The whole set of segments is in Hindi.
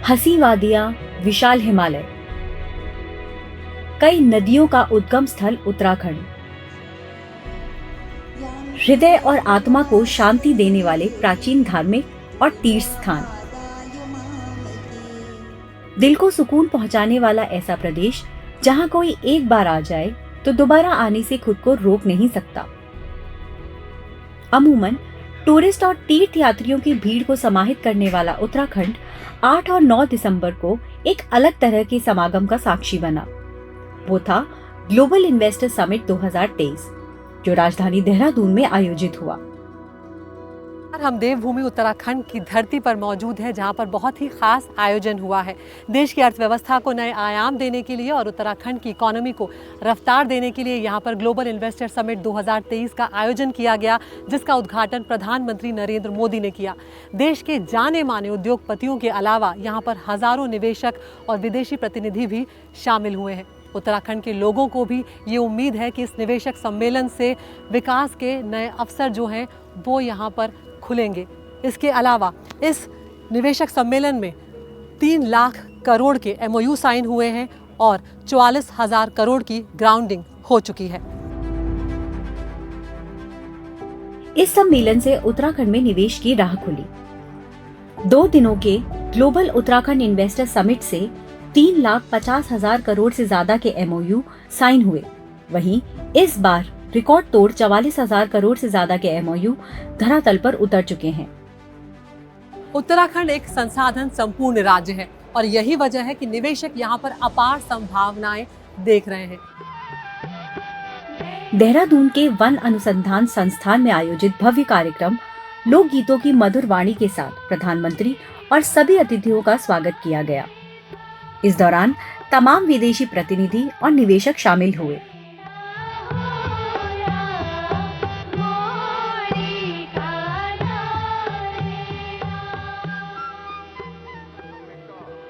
हसी वादियां, विशाल हिमालय, कई नदियों का उद्गम स्थल उत्तराखंड, हृदय और आत्मा को शांति देने वाले प्राचीन धार्मिक और तीर्थ स्थान, दिल को सुकून पहुंचाने वाला ऐसा प्रदेश जहां कोई एक बार आ जाए तो दोबारा आने से खुद को रोक नहीं सकता। अमूमन टूरिस्ट और तीर्थ यात्रियों की भीड़ को समाहित करने वाला उत्तराखंड 8 और 9 दिसंबर को एक अलग तरह के समागम का साक्षी बना। वो था ग्लोबल इन्वेस्टर समिट 2023, जो राजधानी देहरादून में आयोजित हुआ। हम देवभूमि उत्तराखंड की धरती पर मौजूद है, जहां पर बहुत ही खास आयोजन हुआ है। देश की अर्थव्यवस्था को नए आयाम देने के लिए और उत्तराखंड की इकोनॉमी को रफ्तार देने के लिए यहां पर ग्लोबल इन्वेस्टर समिट 2023 का आयोजन किया गया, जिसका उद्घाटन प्रधानमंत्री नरेंद्र मोदी ने किया। देश के जाने माने उद्योगपतियों के अलावा यहां पर हजारों निवेशक और विदेशी प्रतिनिधि भी शामिल हुए हैं। उत्तराखंड के लोगों को भी ये उम्मीद है कि इस निवेशक सम्मेलन से विकास के नए अवसर जो हैं वो यहाँ पर खुलेंगे। इसके अलावा इस निवेशक सम्मेलन में 3 लाख करोड़ के MOU साइन हुए हैं और 44,000 करोड़ की ग्राउंडिंग हो चुकी है। इस सम्मेलन से उत्तराखंड में निवेश की राह खुली। 2 दिनों के ग्लोबल उत्तराखंड इन्वेस्टर समिट से 3,50,000 करोड़ से ज्यादा के MOU साइन हुए। वहीं इस बार रिकॉर्ड तोड़ 44,000 करोड़ से ज्यादा के MOU धरातल पर उतर चुके हैं। उत्तराखंड एक संसाधन संपूर्ण राज्य है और यही वजह है कि निवेशक यहाँ पर अपार संभावनाएं देख रहे हैं। देहरादून के वन अनुसंधान संस्थान में आयोजित भव्य कार्यक्रम लोकगीतों की मधुर वाणी के साथ प्रधानमंत्री और सभी अतिथियों का स्वागत किया गया। इस दौरान तमाम विदेशी प्रतिनिधि और निवेशक शामिल हुए।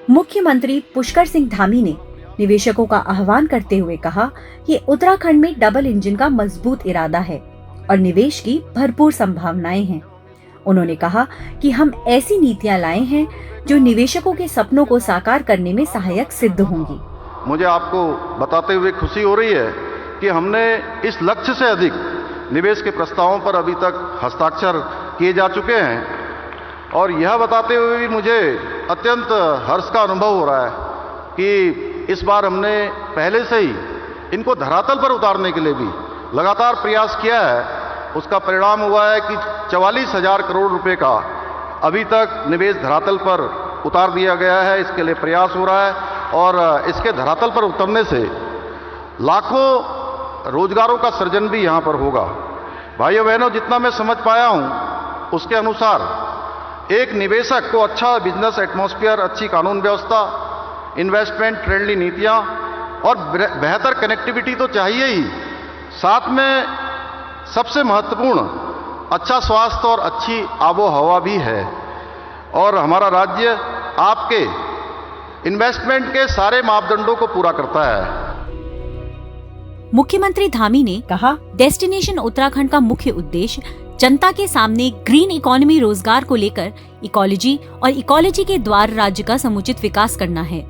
मुख्यमंत्री पुष्कर सिंह धामी ने निवेशकों का आह्वान करते हुए कहा कि उत्तराखंड में डबल इंजन का मजबूत इरादा है और निवेश की भरपूर संभावनाएं हैं। उन्होंने कहा कि हम ऐसी नीतियां लाए हैं जो निवेशकों के सपनों को साकार करने में सहायक सिद्ध होंगी। मुझे आपको बताते हुए खुशी हो रही है कि हमने इस लक्ष्य से अधिक निवेश के प्रस्तावों पर अभी तक हस्ताक्षर किए जा चुके हैं और यह बताते हुए भी मुझे अत्यंत हर्ष का अनुभव हो रहा है कि इस बार हमने पहले से ही इनको धरातल पर उतारने के लिए भी लगातार प्रयास किया है। उसका परिणाम हुआ है कि 44,000 करोड़ रुपए का अभी तक निवेश धरातल पर उतार दिया गया है। इसके लिए प्रयास हो रहा है और इसके धरातल पर उतरने से लाखों रोजगारों का सृजन भी यहाँ पर होगा। भाइयों बहनों, जितना मैं समझ पाया हूँ उसके अनुसार एक निवेशक को अच्छा बिजनेस एटमॉस्फेयर, अच्छी कानून व्यवस्था, इन्वेस्टमेंट फ्रेंडली नीतियाँ और बेहतर कनेक्टिविटी तो चाहिए ही, साथ में सबसे महत्वपूर्ण अच्छा स्वास्थ्य और अच्छी आबो हवा भी है। और हमारा राज्य आपके इन्वेस्टमेंट के सारे मापदंडों को पूरा करता है। मुख्यमंत्री धामी ने कहा, डेस्टिनेशन उत्तराखंड का मुख्य उद्देश्य जनता के सामने ग्रीन इकोनॉमी, रोजगार को लेकर इकोलॉजी और इकोलॉजी के द्वार राज्य का समुचित विकास करना है।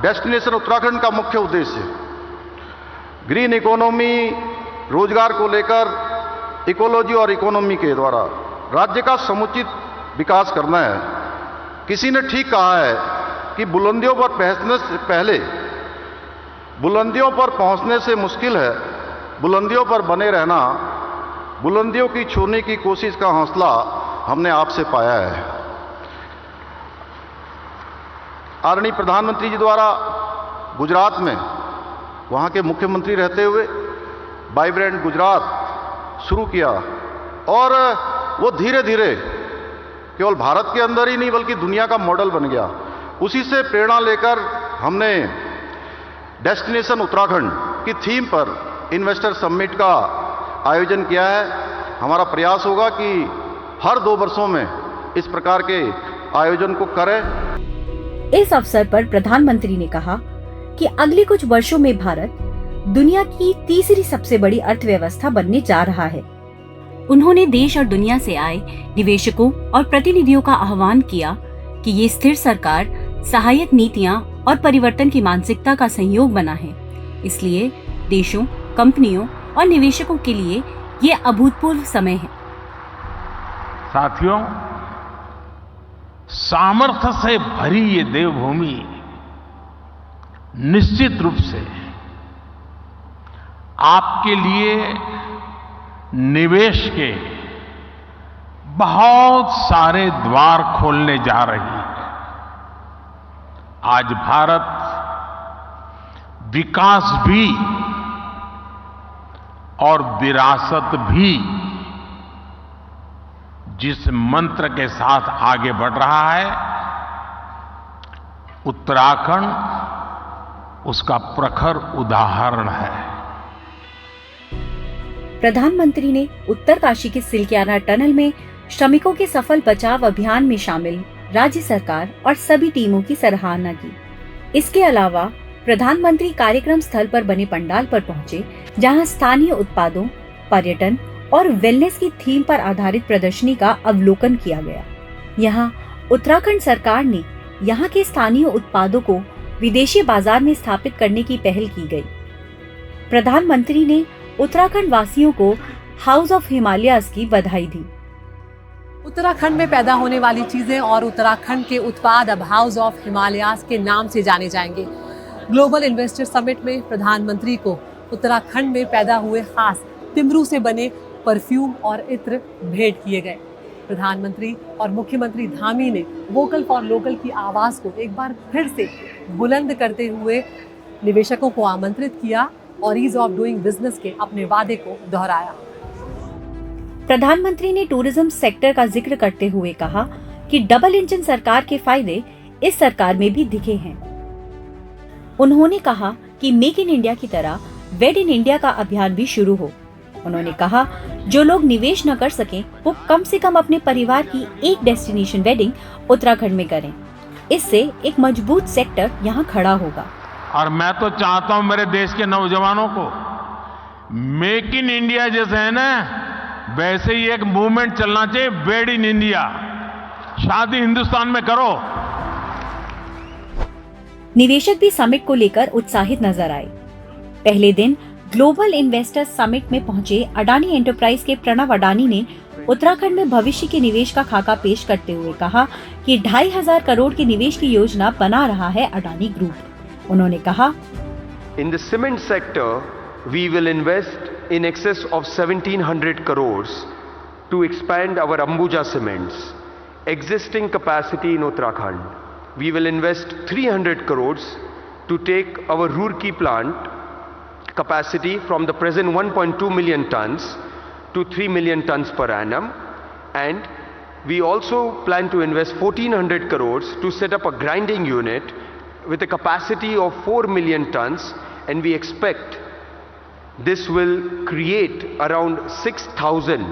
डेस्टिनेशन उत्तराखंड का मुख्य उद्देश्य ग्रीन इकोनॉमी, रोजगार को लेकर इकोलॉजी और इकोनॉमी के द्वारा राज्य का समुचित विकास करना है। किसी ने ठीक कहा है कि बुलंदियों पर पहुंचने से पहले बुलंदियों पर पहुंचने से मुश्किल है बुलंदियों पर बने रहना। बुलंदियों की छूने की कोशिश का हौसला हमने आपसे पाया है। आदरणीय प्रधानमंत्री जी द्वारा गुजरात में वहाँ के मुख्यमंत्री रहते हुए वाइब्रेंट गुजरात शुरू किया और वो धीरे धीरे केवल भारत के अंदर ही नहीं बल्कि दुनिया का मॉडल बन गया। उसी से प्रेरणा लेकर हमने डेस्टिनेशन उत्तराखंड की थीम पर इन्वेस्टर समिट का आयोजन किया है। हमारा प्रयास होगा कि हर 2 वर्षों में इस प्रकार के आयोजन को करें। इस अवसर पर प्रधानमंत्री ने कहा कि अगले कुछ वर्षों में भारत दुनिया की तीसरी सबसे बड़ी अर्थव्यवस्था बनने जा रहा है। उन्होंने देश और दुनिया से आए निवेशकों और प्रतिनिधियों का आह्वान किया कि ये स्थिर सरकार सहायक नीतियां और परिवर्तन की मानसिकता का संयोग बना है। इसलिए देशों, कंपनियों और निवेशकों के लिए ये अभूतपूर्व समय है। साथियों, सामर्थ्य से भरी ये देवभूमि निश्चित रूप से आपके लिए निवेश के बहुत सारे द्वार खोलने जा रही है। आज भारत विकास भी और विरासत भी जिस मंत्र के साथ आगे बढ़ रहा है, उत्तराखंड उसका प्रखर उदाहरण है। प्रधानमंत्री ने उत्तरकाशी के सिलक्याना टनल में श्रमिकों के सफल बचाव अभियान में शामिल राज्य सरकार और सभी टीमों की सराहना की। इसके अलावा प्रधानमंत्री कार्यक्रम स्थल पर बने पंडाल पर पहुंचे, जहां स्थानीय उत्पादों, पर्यटन और वेलनेस की थीम पर आधारित प्रदर्शनी का अवलोकन किया गया। यहां उत्तराखंड सरकार ने यहां के स्थानीय उत्पादों को विदेशी बाजार में स्थापित करने की पहल की गई। प्रधानमंत्री ने उत्तराखंड वासियों को हाउस ऑफ हिमालयाज की बधाई दी। उत्तराखंड में पैदा होने वाली चीजें और उत्तराखंड के उत्पाद अब हाउस ऑफ हिमालयाज के नाम से जाने जाएंगे। ग्लोबल इन्वेस्टर समिट में प्रधानमंत्री को उत्तराखंड में पैदा हुए खास तिमरू से बने परफ्यूम और इत्र भेंट किए गए। प्रधानमंत्री और मुख्यमंत्री धामी ने वोकल फॉर लोकल की आवाज को एक बार फिर से बुलंद करते हुए निवेशकों को आमंत्रित किया और ईज ऑफ डूइंग बिजनेस के अपने वादे को दोहराया। प्रधानमंत्री ने टूरिज्म सेक्टर का जिक्र करते हुए कहा कि डबल इंजन सरकार के फायदे इस सरकार में भी दिखे हैं। उन्होंने कहा कि मेक इन इंडिया की तरह वेड इन इंडिया का अभियान भी शुरू हो। उन्होंने कहा, जो लोग निवेश न कर सकें वो कम से कम अपने परिवार की एक डेस्टिनेशन वेडिंग उत्तराखंड में करें। इससे एक मजबूत सेक्टर यहाँ खड़ा होगा। और मैं तो चाहता हूं मेरे देश के नौजवानों को मेक इन इंडिया जैसे है ना, वैसे ही एक मूवमेंट चलना चाहिए, वेड इन इंडिया। शादी हिंदुस्तान में करो। निवेशक भी समिट को लेकर उत्साहित नजर आए। पहले दिन ग्लोबल इन्वेस्टर समिट में पहुंचे अडानी एंटरप्राइज के प्रणव अडानी ने उत्तराखंड में भविष्य के निवेश का खाका पेश करते हुए कहा कि 2,500 करोड़ के निवेश की योजना बना रहा है अडानी ग्रुप। उन्होंने कहा, In the cement sector, we will invest in excess of 1,700 crores to expand our Ambuja Cements existing capacity in Uttarakhand. We will invest 300 crores to take our Roorkee plant capacity from the present 1.2 million tons to 3 million tons per annum, and we also plan to invest 1,400 crores to set up a grinding unit with a capacity of 4 million tons, and we expect this will create around 6,000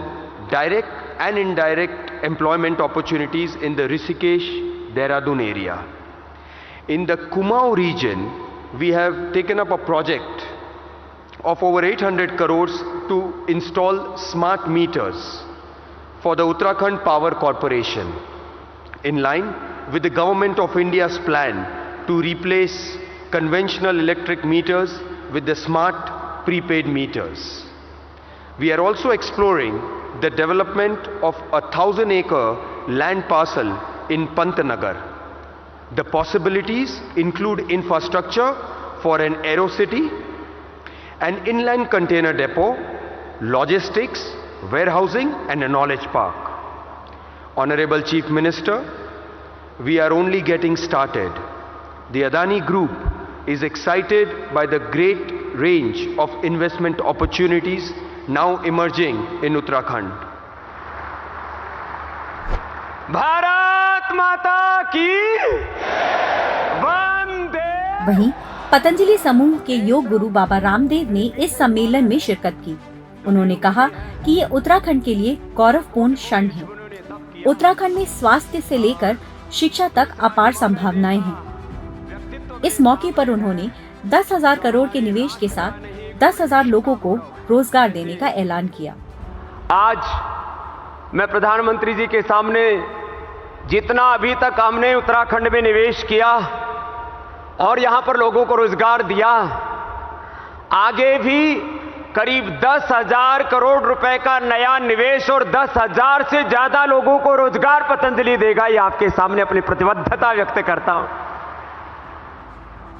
direct and indirect employment opportunities in the Rishikesh, Dehradun area. In the Kumaon region, we have taken up a project of over 800 crores to install smart meters for the Uttarakhand Power Corporation, in line with the Government of India's plan to replace conventional electric meters with the smart prepaid meters. We are also exploring the development of a 1,000-acre land parcel in Pantnagar. The possibilities include infrastructure for an aerocity, an inland container depot, logistics, warehousing, and a knowledge park. Honorable Chief Minister, we are only getting started. The Adani Group is excited by the great range of investment opportunities now emerging in Uttarakhand. Bharat माता की वंदे। वहीं पतंजलि समूह के योग गुरु बाबा रामदेव ने इस सम्मेलन में शिरकत की। उन्होंने कहा कि ये उत्तराखंड के लिए गौरवपूर्ण क्षण है। उत्तराखंड में स्वास्थ्य से लेकर शिक्षा तक अपार संभावनाएं हैं। इस मौके पर उन्होंने 10,000 करोड़ के निवेश के साथ 10,000 लोगों को रोजगार देने का ऐलान किया। आज मैं प्रधानमंत्री जी के सामने जितना अभी तक हमने उत्तराखंड में निवेश किया और यहां पर लोगों को रोजगार दिया, आगे भी करीब 10,000 करोड़ रुपए का नया निवेश और 10,000 से ज्यादा लोगों को रोजगार पतंजलि देगा। ये आपके सामने अपनी प्रतिबद्धता व्यक्त करता हूं।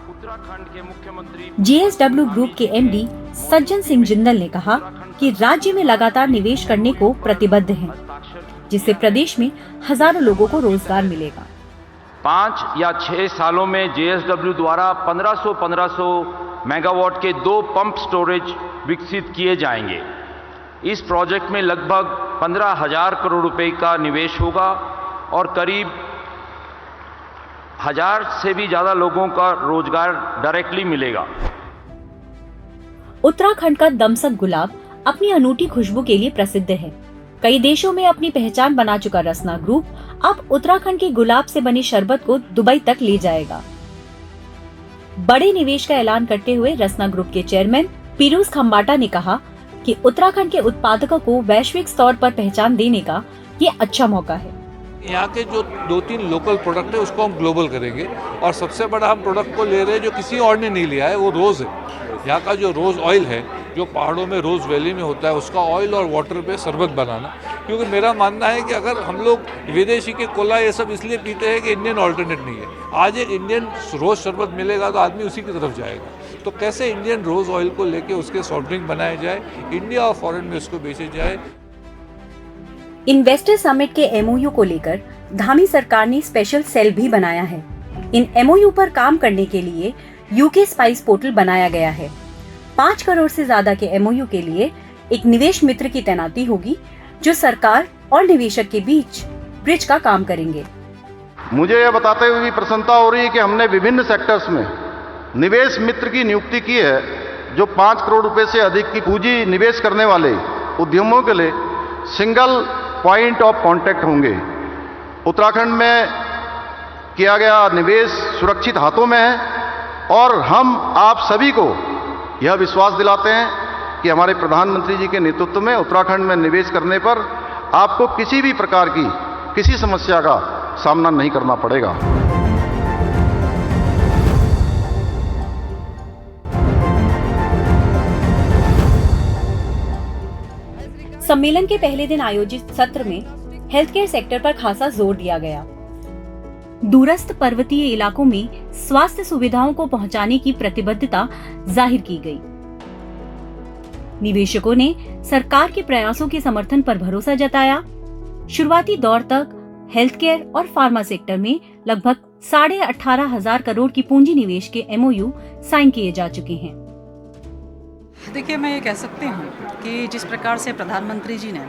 उत्तराखंड के मुख्यमंत्री जेएसडब्ल्यू ग्रुप के एमडी सज्जन सिंह जिंदल ने कहा कि राज्य में लगातार निवेश करने को प्रतिबद्ध है, जिससे प्रदेश में हजारों लोगों को रोजगार मिलेगा। 5 या 6 सालों में जेएसडब्ल्यू द्वारा 1500 मेगावाट के 2 पंप स्टोरेज विकसित किए जाएंगे। इस प्रोजेक्ट में लगभग 15,000 करोड़ रुपए का निवेश होगा और करीब 1,000 से भी ज्यादा लोगों का रोजगार डायरेक्टली मिलेगा। उत्तराखंड का दमसक गुलाब अपनी अनूठी खुशबू के लिए प्रसिद्ध है। कई देशों में अपनी पहचान बना चुका रसना ग्रुप अब उत्तराखंड के गुलाब से बने शरबत को दुबई तक ले जाएगा। बड़े निवेश का ऐलान करते हुए रसना ग्रुप के चेयरमैन पीरूज खम्बाटा ने कहा कि उत्तराखंड के उत्पादकों को वैश्विक स्तर पर पहचान देने का ये अच्छा मौका है। यहाँ के जो 2-3 लोकल प्रोडक्ट है उसको हम ग्लोबल करेंगे और सबसे बड़ा हम प्रोडक्ट को ले रहे हैं जो किसी और ने नहीं लिया है, वो रोज़ है। यहाँ का जो रोज़ ऑयल है जो पहाड़ों में रोज़ वैली में होता है, उसका ऑयल और वाटर पे शरबत बनाना। क्योंकि मेरा मानना है कि अगर हम लोग विदेशी के कोला ये सब इसलिए पीते हैं कि इंडियन ऑल्टरनेट नहीं है। आज एक इंडियन रोज़ शरबत मिलेगा तो आदमी उसी की तरफ जाएगा। तो कैसे इंडियन रोज़ ऑयल को लेके उसके सॉफ्ट ड्रिंक बनाए जाए, इंडिया और फॉरेन में उसको बेचे जाए। इन्वेस्टर समिट के एमओयू को लेकर धामी सरकार ने स्पेशल सेल भी बनाया है। इन एमओयू पर काम करने के लिए यूके स्पाइस पोर्टल बनाया गया है। 5 करोड़ से ज्यादा के एमओयू के लिए एक निवेश मित्र की तैनाती होगी, जो सरकार और निवेशक के बीच ब्रिज का काम करेंगे। मुझे यह बताते हुए भी प्रसन्नता हो रही है कि हमने विभिन्न सेक्टर्स में निवेश मित्र की नियुक्ति की है, जो 5 करोड़ रुपए से अधिक की पूंजी निवेश करने वाले उद्यमों के लिए सिंगल पॉइंट ऑफ कांटेक्ट होंगे। उत्तराखंड में किया गया निवेश सुरक्षित हाथों में है और हम आप सभी को यह विश्वास दिलाते हैं कि हमारे प्रधानमंत्री जी के नेतृत्व में उत्तराखंड में निवेश करने पर आपको किसी भी प्रकार की किसी समस्या का सामना नहीं करना पड़ेगा। सम्मेलन के पहले दिन आयोजित सत्र में हेल्थ केयर सेक्टर पर खासा जोर दिया गया। दूरस्थ पर्वतीय इलाकों में स्वास्थ्य सुविधाओं को पहुंचाने की प्रतिबद्धता जाहिर की गई। निवेशकों ने सरकार के प्रयासों के समर्थन पर भरोसा जताया। शुरुआती दौर तक हेल्थ केयर और फार्मा सेक्टर में लगभग 18,500 करोड़ की पूंजी निवेश के एमओयू साइन किए जा चुके हैं। देखिए, मैं ये कह सकती हूँ कि जिस प्रकार से प्रधानमंत्री जी ने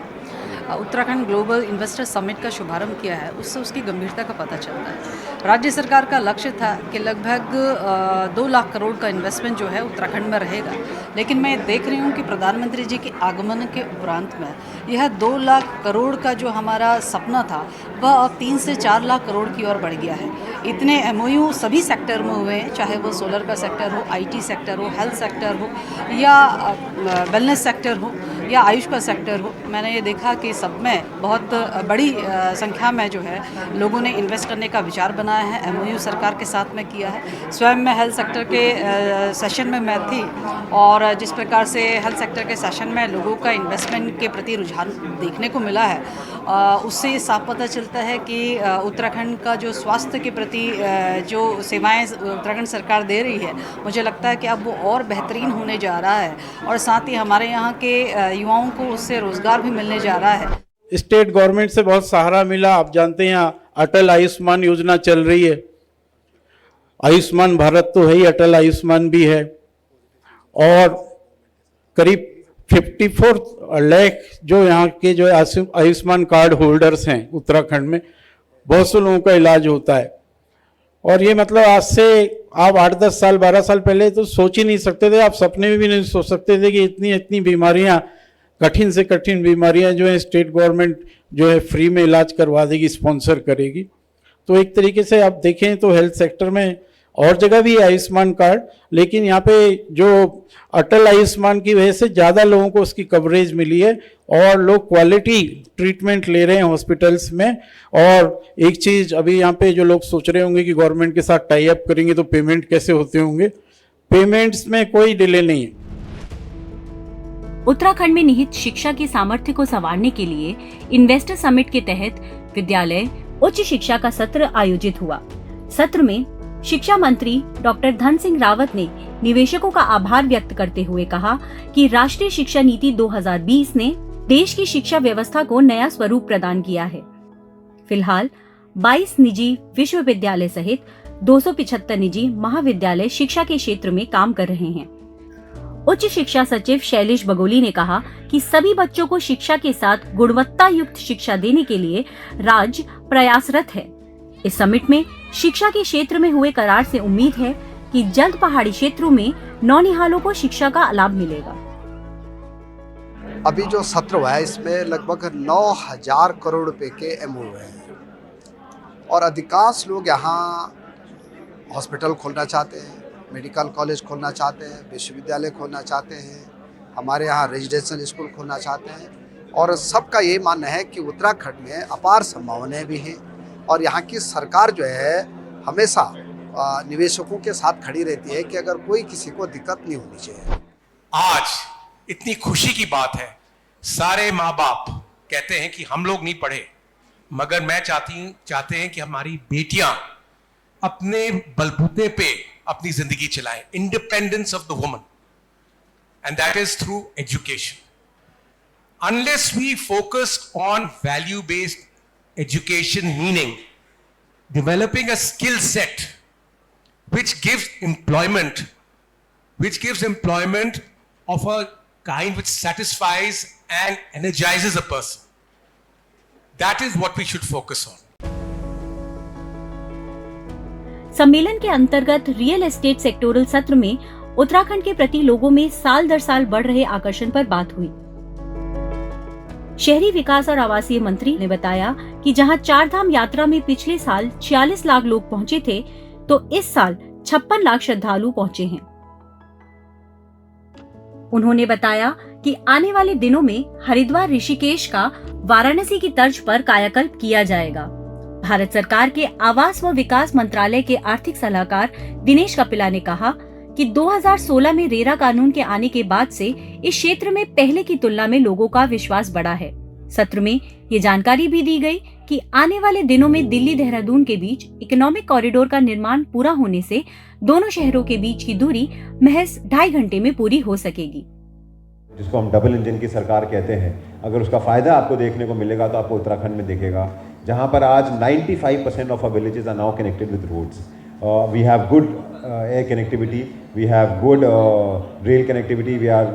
उत्तराखंड ग्लोबल इन्वेस्टर समिट का शुभारंभ किया है, उससे उसकी गंभीरता का पता चलता है। राज्य सरकार का लक्ष्य था कि लगभग 2 लाख करोड़ का इन्वेस्टमेंट जो है उत्तराखंड में रहेगा, लेकिन मैं देख रही हूँ कि प्रधानमंत्री जी के आगमन के उपरांत में यह 2 लाख करोड़ का जो हमारा सपना था वह अब 3 से 4 लाख करोड़ की ओर बढ़ गया है। इतने एमओयू सभी सेक्टर में हुए हैं, चाहे वो सोलर का सेक्टर हो, आईटी सेक्टर हो, हेल्थ सेक्टर हो या वेलनेस सेक्टर हो या आयुष का सेक्टर हो। मैंने ये देखा कि सब में बहुत बड़ी संख्या में जो है लोगों ने इन्वेस्ट करने का विचार बनाया है, एमओयू सरकार के साथ में किया है। स्वयं मैं हेल्थ सेक्टर के सेशन में मैं थी और जिस प्रकार से हेल्थ सेक्टर के सेशन में लोगों का इन्वेस्टमेंट के प्रति रुझान देखने को मिला है, उससे साफ पता चलता है कि उत्तराखंड का जो स्वास्थ्य के प्रति जो सेवाएं उत्तराखंड सरकार दे रही है, मुझे लगता है कि अब वो और बेहतरीन होने जा रहा है और साथ ही हमारे यहाँ के युवाओं को उससे रोजगार भी मिलने जा रहा है। स्टेट गवर्नमेंट से बहुत सहारा मिला। आप जानते हैं यहाँ अटल आयुष्मान योजना चल रही है। आयुष्मान भारत तो है ही, अटल आयुष्मान भी है और करीब 54 लाख जो यहाँ के जो आयुष्मान कार्ड होल्डर्स हैं उत्तराखंड में, बहुत से लोगों का इलाज होता है। और ये मतलब आज से आप 8-10 साल 12 साल पहले तो सोच ही नहीं सकते थे, आप सपने में भी नहीं सोच सकते थे कि इतनी बीमारियां, कठिन से कठिन बीमारियां जो है स्टेट गवर्नमेंट जो है फ्री में इलाज करवा देगी, स्पॉन्सर करेगी। तो एक तरीके से आप देखें तो हेल्थ सेक्टर में और जगह भी है आयुष्मान कार्ड, लेकिन यहाँ पे जो अटल आयुष्मान की वजह से ज़्यादा लोगों को उसकी कवरेज मिली है और लोग क्वालिटी ट्रीटमेंट ले रहे हैं हॉस्पिटल्स में। और एक चीज़ अभी यहाँ पे जो लोग सोच रहे होंगे कि गवर्नमेंट के साथ टाई अप करेंगे तो पेमेंट कैसे होते होंगे, पेमेंट्स में कोई डिले नहीं है। उत्तराखंड में निहित शिक्षा के सामर्थ्य को संवारने के लिए इन्वेस्टर समिट के तहत विद्यालय उच्च शिक्षा का सत्र आयोजित हुआ। सत्र में शिक्षा मंत्री डॉक्टर धन सिंह रावत ने निवेशकों का आभार व्यक्त करते हुए कहा कि राष्ट्रीय शिक्षा नीति 2020 ने देश की शिक्षा व्यवस्था को नया स्वरूप प्रदान किया है। फिलहाल 22 निजी विश्वविद्यालय सहित 275 निजी महाविद्यालय शिक्षा के क्षेत्र में काम कर रहे हैं। उच्च शिक्षा सचिव शैलेश बगोली ने कहा कि सभी बच्चों को शिक्षा के साथ गुणवत्ता युक्त शिक्षा देने के लिए राज्य प्रयासरत है। इस समिट में शिक्षा के क्षेत्र में हुए करार से उम्मीद है कि जल्द पहाड़ी क्षेत्रों में नौनिहालों को शिक्षा का लाभ मिलेगा। अभी जो सत्र हुआ है इसमें लगभग 9,000 करोड़ रुपए के एमओयू हैं और अधिकांश लोग यहाँ हॉस्पिटल खोलना चाहते हैं, मेडिकल कॉलेज खोलना चाहते हैं, विश्वविद्यालय खोलना चाहते हैं, हमारे यहाँ रेजिडेंशियल स्कूल खोलना चाहते हैं। और सबका ये मानना है कि उत्तराखंड में अपार संभावनाएं भी हैं और यहाँ की सरकार जो है हमेशा निवेशकों के साथ खड़ी रहती है कि अगर कोई किसी को दिक्कत नहीं होनी चाहिए। आज इतनी खुशी की बात है, सारे माँ बाप कहते हैं कि हम लोग नहीं पढ़े, मगर मैं चाहते हैं कि हमारी बेटियां अपने बलबूते पे अपनी जिंदगी चलाएं, independence of the woman, and that is through education. Unless we focus on value based education, meaning developing a skill set which gives employment of a kind which satisfies and energizes a person. That is what we should focus on. सम्मेलन के अंतर्गत रियल एस्टेट सेक्टोरल सत्र में उत्तराखंड के प्रति लोगों में साल दर साल बढ़ रहे आकर्षण पर बात हुई। शहरी विकास और आवासीय मंत्री ने बताया कि जहां 4 धाम यात्रा में पिछले साल 46 लाख लोग पहुंचे थे, तो इस साल 56 लाख श्रद्धालु पहुंचे हैं। उन्होंने बताया कि आने वाले दिनों में हरिद्वार ऋषिकेश का वाराणसी की तर्ज पर कायाकल्प किया जाएगा। भारत सरकार के आवास व विकास मंत्रालय के आर्थिक सलाहकार दिनेश कपिला ने कहा कि 2016 में रेरा कानून के आने के बाद से इस क्षेत्र में पहले की तुलना में लोगों का विश्वास बढ़ा है। सत्र में ये जानकारी भी दी गई कि आने वाले दिनों में दिल्ली देहरादून के बीच इकोनॉमिक कॉरिडोर का निर्माण पूरा होने से दोनों शहरों के बीच की दूरी महज 2.5 घंटे में पूरी हो सकेगी। जिसको हम डबल इंजन की सरकार कहते हैं, अगर उसका फायदा आपको देखने को मिलेगा तो आपको उत्तराखंड में दिखेगा, जहां पर आज 95% of our villages are now connected with roads. We have good air connectivity, we have good rail connectivity, we are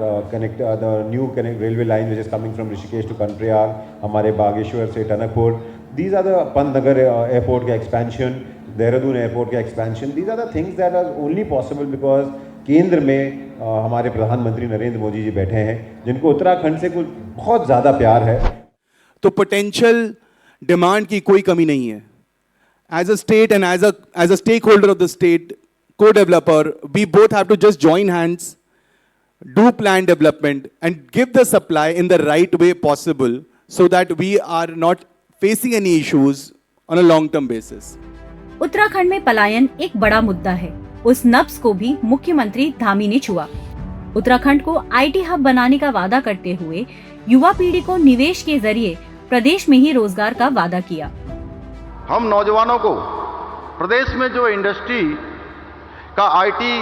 the new railway line which is coming from Rishikesh to Kanprayag, हमारे बागेश्वर से Tanakpur, these are the Pantnagar airport का expansion, देहरादून airport का expansion, these are the things that are only possible because केंद्र में हमारे प्रधानमंत्री नरेंद्र मोदी जी बैठे हैं, जिनको उत्तराखंड से कुछ बहुत ज़्यादा प्यार है। तो पोटेंशियल डिमांड की कोई कमी नहीं है। As a state and as a stakeholder of the state, co-developer, we both have to just join hands, do plan development and give the supply in the right way possible so that we are not facing any issues on a long-term basis. Uttarakhand में पलायन एक बड़ा मुद्दा है। उस नब्ज को भी मुख्यमंत्री धामी ने छुआ। उत्तराखंड को आईटी हब बनाने का वादा करते हुए युवा पीढ़ी को निवेश के जरिए प्रदेश में ही रोजगार का वादा किया। हम नौजवानों को प्रदेश में जो इंडस्ट्री का आईटी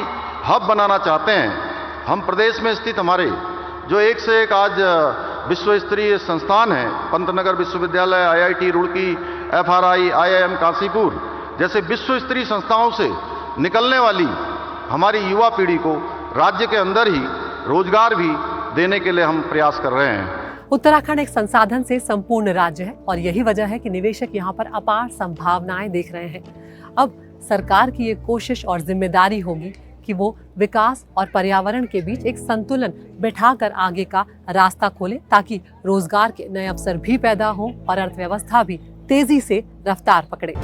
हब बनाना चाहते हैं, हम प्रदेश में स्थित हमारे जो एक से एक आज विश्व स्तरीय संस्थान हैं, पंतनगर विश्वविद्यालय, IIT Roorkee, FRI, IIM Kashipur जैसे विश्व स्तरीय संस्थाओं से निकलने वाली हमारी युवा पीढ़ी को राज्य के अंदर ही रोजगार भी देने के लिए हम प्रयास कर रहे हैं। उत्तराखंड एक संसाधन से संपूर्ण राज्य है और यही वजह है कि निवेशक यहाँ पर अपार संभावनाएं देख रहे हैं। अब सरकार की ये कोशिश और जिम्मेदारी होगी कि वो विकास और पर्यावरण के बीच एक संतुलन बिठाकर आगे का रास्ता खोले, ताकि रोजगार के नए अवसर भी पैदा हों और अर्थव्यवस्था भी तेजी से रफ्तार पकड़े।